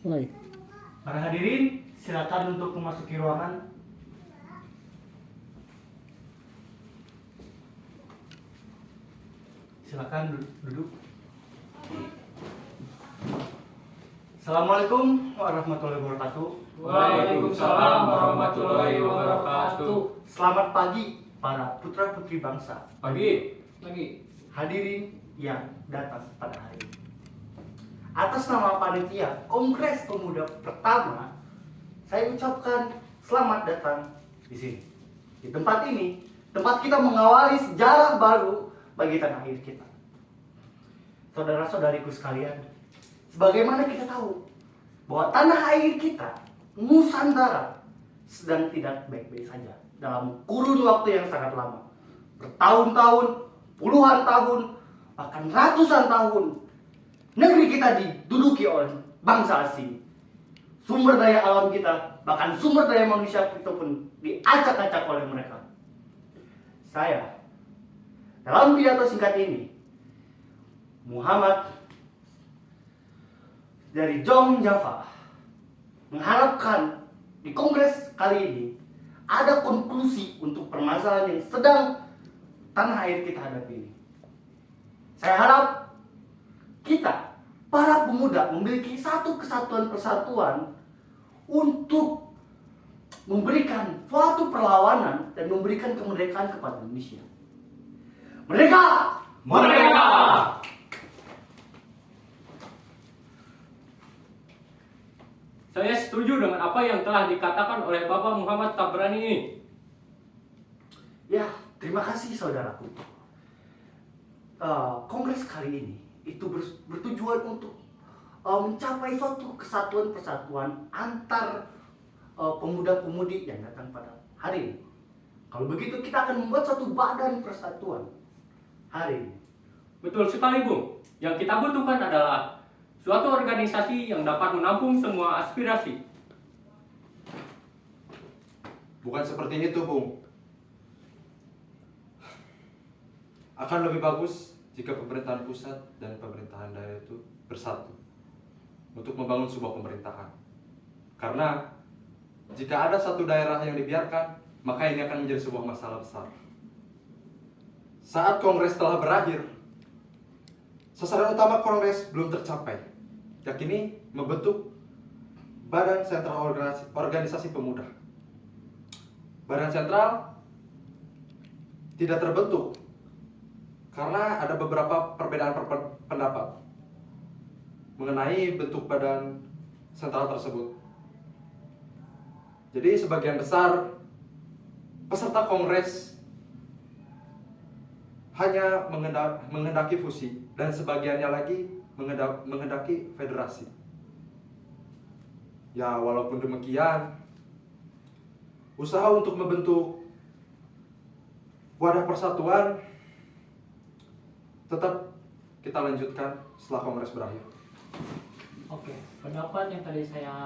Mulai. Para hadirin, silakan untuk memasuki ruangan. Silakan duduk. Assalamualaikum warahmatullahi wabarakatuh. Waalaikumsalam warahmatullahi wabarakatuh. Selamat pagi para putra putri bangsa. Pagi. Hadirin yang datang pada hari ini. Atas nama panitia Kongres Pemuda pertama, saya ucapkan selamat datang di sini. Di tempat ini, tempat kita mengawali sejarah baru bagi tanah air kita. Saudara-saudariku sekalian, sebagaimana kita tahu bahwa tanah air kita, Nusantara, sedang tidak baik-baik saja dalam kurun waktu yang sangat lama. Bertahun-tahun, puluhan tahun, bahkan ratusan tahun, negeri kita diduduki oleh bangsa asing. Sumber daya alam kita, bahkan sumber daya manusia kita pun diacak-acak oleh mereka. Saya, dalam pidato singkat ini, Muhammad dari Jom Java, mengharapkan di kongres kali ini ada konklusi untuk permasalahan yang sedang tanah air kita hadapi ini. Saya harap kita, para pemuda, memiliki satu kesatuan persatuan untuk memberikan suatu perlawanan dan memberikan kemerdekaan kepada Indonesia. Merdeka! Merdeka! Saya setuju dengan apa yang telah dikatakan oleh Bapak Muhammad Tabrani ini. Ya, terima kasih saudaraku. Kongres kali ini itu bertujuan untuk mencapai suatu kesatuan persatuan antar pemuda-pemudi yang datang pada hari ini. Kalau begitu kita akan membuat suatu badan persatuan hari ini. Betul sekali, Bung. Yang kita butuhkan adalah suatu organisasi yang dapat menampung semua aspirasi. Bukan seperti itu, Bung. Akan lebih bagus jika pemerintahan pusat dan pemerintahan daerah itu bersatu untuk membangun sebuah pemerintahan. Karena jika ada satu daerah yang dibiarkan, maka ini akan menjadi sebuah masalah besar. Saat kongres telah berakhir, sasaran utama kongres belum tercapai, yakni membentuk Badan Sentral Organisasi Pemuda. Badan Sentral tidak terbentuk karena ada beberapa perbedaan pendapat mengenai bentuk badan sentral tersebut. Jadi sebagian besar peserta kongres hanya menghendaki fusi dan sebagiannya lagi menghendaki federasi. Ya, walaupun demikian, usaha untuk membentuk wadah persatuan tetap kita lanjutkan setelah kongres berakhir. Oke, pendapat yang tadi saya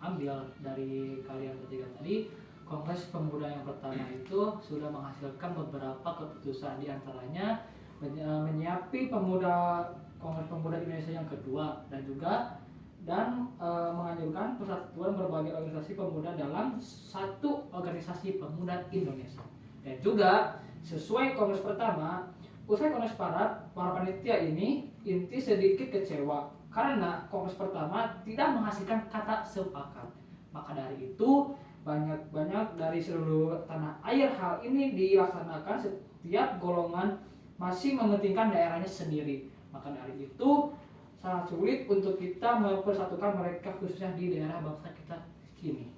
ambil dari kalian bertiga tadi, Kongres Pemuda yang pertama itu sudah menghasilkan beberapa keputusan, di antaranya menyiapi Kongres Pemuda Indonesia yang kedua dan menganjurkan persatuan berbagai organisasi pemuda dalam satu organisasi pemuda Indonesia. Dan juga sesuai kongres pertama, usai kongres para panitia ini inti sedikit kecewa karena kongres pertama tidak menghasilkan kata sepakat. Maka dari itu banyak dari seluruh tanah air hal ini dilaksanakan, setiap golongan masih mementingkan daerahnya sendiri. Maka dari itu sangat sulit untuk kita mempersatukan mereka khususnya di daerah bangsa kita kini.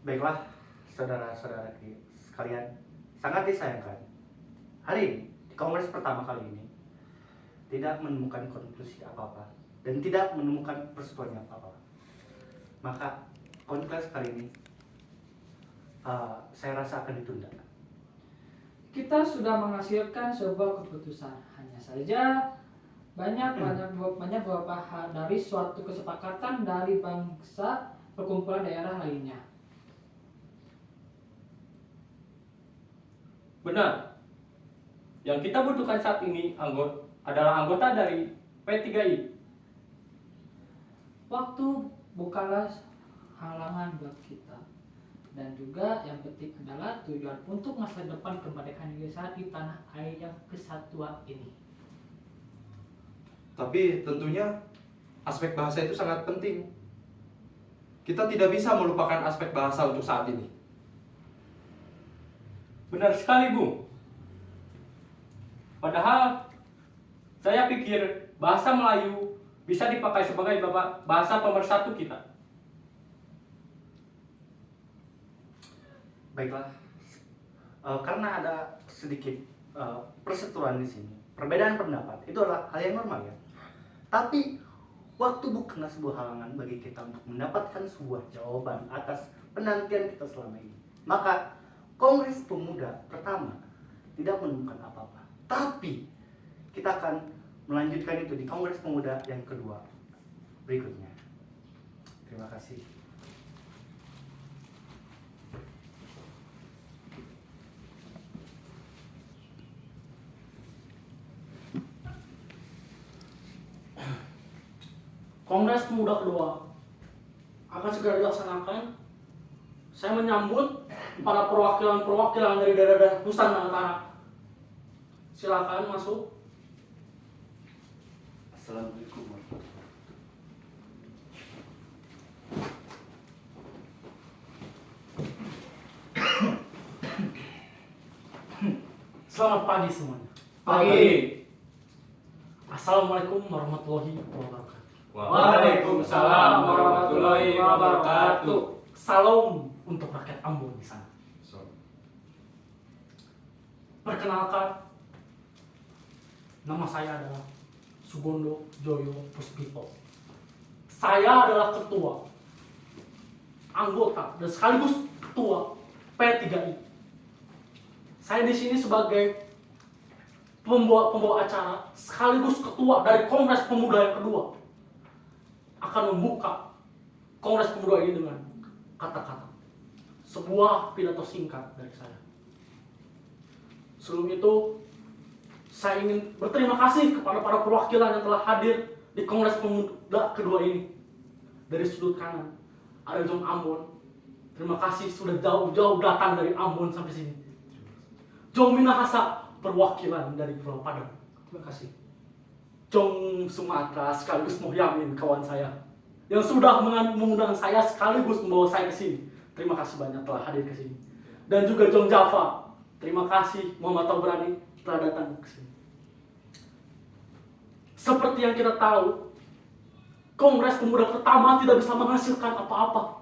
Baiklah, saudara-saudara sekalian, sangat disayangkan hari ini di kongres pertama kali ini tidak menemukan konklusi apa-apa dan tidak menemukan persetujuan apa-apa. Maka kongres kali ini saya rasa akan ditunda. Kita sudah menghasilkan sebuah keputusan, hanya saja banyak beberapa hal dari suatu kesepakatan dari bangsa perkumpulan daerah lainnya. Benar. Yang kita butuhkan saat ini adalah anggota dari P3I. waktu bukanlah halangan buat kita, dan juga yang penting adalah tujuan untuk masa depan kemerdekaan Indonesia di tanah air yang kesatuan ini. Tapi tentunya aspek bahasa itu sangat penting. Kita tidak bisa melupakan aspek bahasa untuk saat ini. Benar sekali, Bung. Padahal saya pikir bahasa Melayu bisa dipakai sebagai bahasa pemersatu kita. Baiklah, karena ada sedikit perseteruan di sini, perbedaan pendapat itu adalah hal yang normal ya. Tapi waktu bukanlah sebuah halangan bagi kita untuk mendapatkan sebuah jawaban atas penantian kita selama ini. Maka Kongres Pemuda pertama tidak menemukan apa-apa, tapi kita akan melanjutkan itu di Kongres Pemuda yang kedua berikutnya. Terima kasih. Kongres Pemuda kedua akan segera dilaksanakan. Saya menyambut para perwakilan dari daerah Nusantara Utara. Silakan masuk. Assalamualaikum warahmatullahi wabarakatuh. Selamat pagi semuanya. Assalamualaikum warahmatullahi wabarakatuh. Waalaikumsalam warahmatullahi wabarakatuh. Salam untuk rakyat Ambon di sana. Perkenalkan, nama saya adalah Sugondo Joyo Puspito. Saya adalah ketua, anggota, dan sekaligus ketua P3I. Saya di sini sebagai pembawa acara, sekaligus ketua dari Kongres Pemuda yang kedua, akan membuka Kongres Pemuda ini dengan kata-kata, sebuah pidato singkat dari saya. Sebelum itu, saya ingin berterima kasih kepada para perwakilan yang telah hadir di Kongres Pemuda kedua ini. Dari sudut kanan, ada Jong Ambon. Terima kasih sudah jauh-jauh datang dari Ambon sampai sini. Jong Minahasa, perwakilan dari Pulau Padang. Terima kasih. Jong Sumatera sekaligus Mohyamin, kawan saya, yang sudah mengundang saya sekaligus membawa saya ke sini. Terima kasih banyak telah hadir ke sini. Dan juga Jong Java. Terima kasih Muhammad Tabrani telah datang ke sini. Seperti yang kita tahu, Kongres Pemuda pertama tidak bisa menghasilkan apa-apa.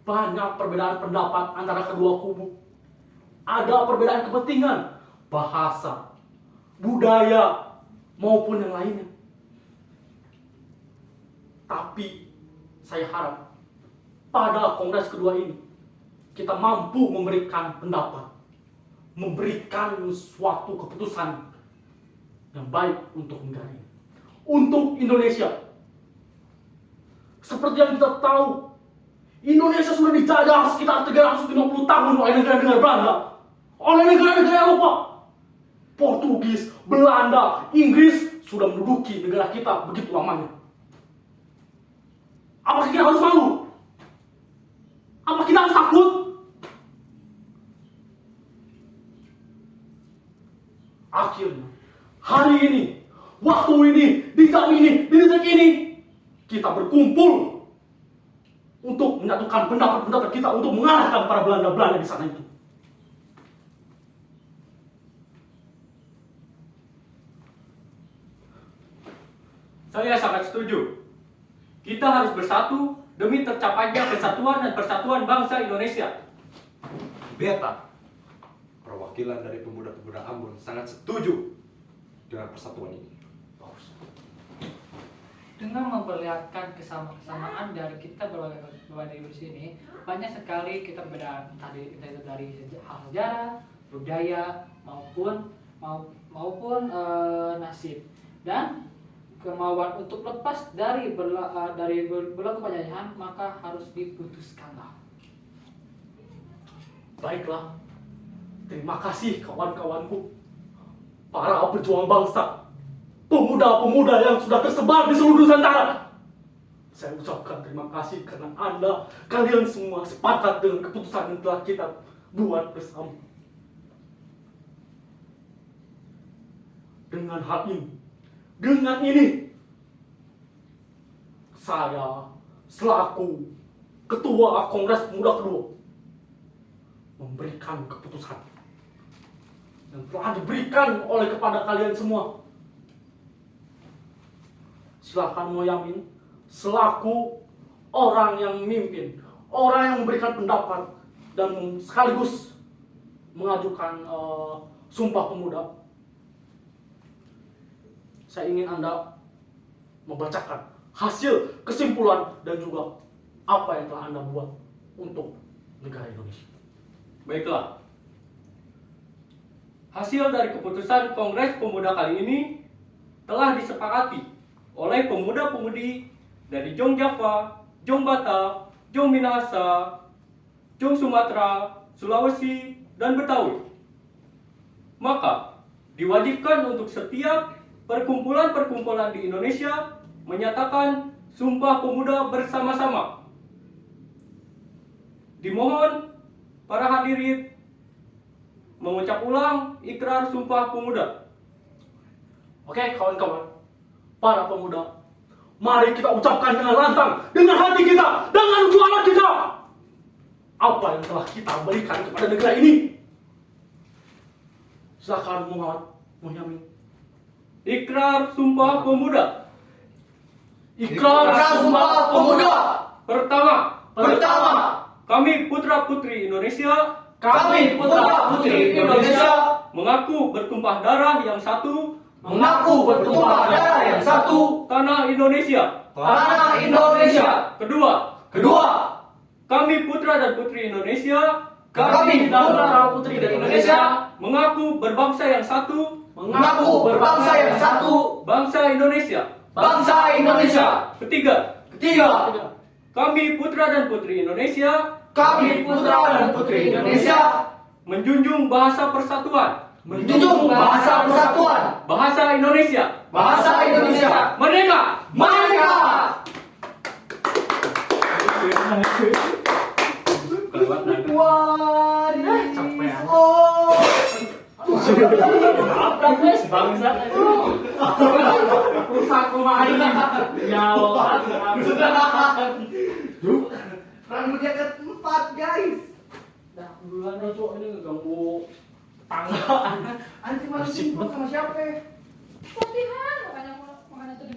Banyak perbedaan pendapat antara kedua kubu. Ada perbedaan kepentingan, bahasa, budaya, maupun yang lainnya. Tapi saya harap pada Kongres kedua ini kita mampu memberikan pendapat, memberikan suatu keputusan yang baik untuk negara ini, untuk Indonesia. Seperti yang kita tahu, Indonesia sudah dijajah sekitar 350 tahun oleh negara-negara Belanda, oleh negara-negara Eropa. Portugis, Belanda, Inggris sudah menduduki negara kita begitu lamanya. Apakah kita harus malu? Apa kita harus takut? Akhirnya, hari ini, waktu ini, di jam ini, di detik ini, kita berkumpul untuk menyatukan pendapat-pendapat kita untuk mengalahkan para Belanda-Belanda di sana itu. Saya sangat setuju. Kita harus bersatu demi tercapainya kesatuan dan persatuan bangsa Indonesia. Beta, perwakilan dari pemuda-pemuda Ambon sangat setuju dengan persatuan ini. Dengan memperlihatkan kesamaan dari kita berbagai di sini, banyak sekali kita berbeda, entah itu dari hal sejarah, budaya maupun nasib, dan kemauan untuk lepas dari berlaku penjajahan, maka harus diputuskanlah. Baiklah, terima kasih kawan-kawanku, para pejuang bangsa. pemuda-pemuda yang sudah tersebar di seluruh Nusantara. Saya ucapkan terima kasih karena kalian semua sepakat dengan keputusan yang telah kita buat bersama. Dengan ini, saya selaku Ketua Kongres Pemuda kedua memberikan keputusan yang telah diberikan oleh kepada kalian semua. Silakan Moyamin selaku orang yang memimpin, orang yang memberikan pendapat dan sekaligus mengajukan Sumpah Pemuda. Saya ingin Anda membacakan hasil kesimpulan dan juga apa yang telah Anda buat untuk negara Indonesia. Baiklah. Hasil dari keputusan Kongres Pemuda kali ini telah disepakati oleh pemuda-pemudi dari Jong Java, Jong Batak, Jong Minahasa, Jong Sumatera, Sulawesi, dan Betawi. Maka, diwajibkan untuk setiap perkumpulan-perkumpulan di Indonesia menyatakan Sumpah Pemuda bersama-sama. Dimohon para hadirin mengucap ulang ikrar Sumpah Pemuda. Oke, kawan-kawan, para pemuda, mari kita ucapkan dengan lantang, dengan hati kita, dengan suara kita, apa yang telah kita berikan kepada negara ini. Silakan Muhammad Munyamin. Ikrar Sumpah Pemuda. Ikrar Sumpah Pemuda. Pertama, kami putra-putri Indonesia mengaku bertumpah darah yang satu tanah Indonesia. Kedua, kami putra dan putri Indonesia mengaku berbangsa yang satu bangsa Indonesia. Ketiga, kami putra dan putri Indonesia menjunjung bahasa persatuan. Bahasa Indonesia. Merdeka. Bangsa rusak rumah ini. Nyawa. Rambut yang keempat, guys. Dah duluan aja ini ngeganggu tangga. Anjing masih sibuk sama siapa? Latihan, makanya tuh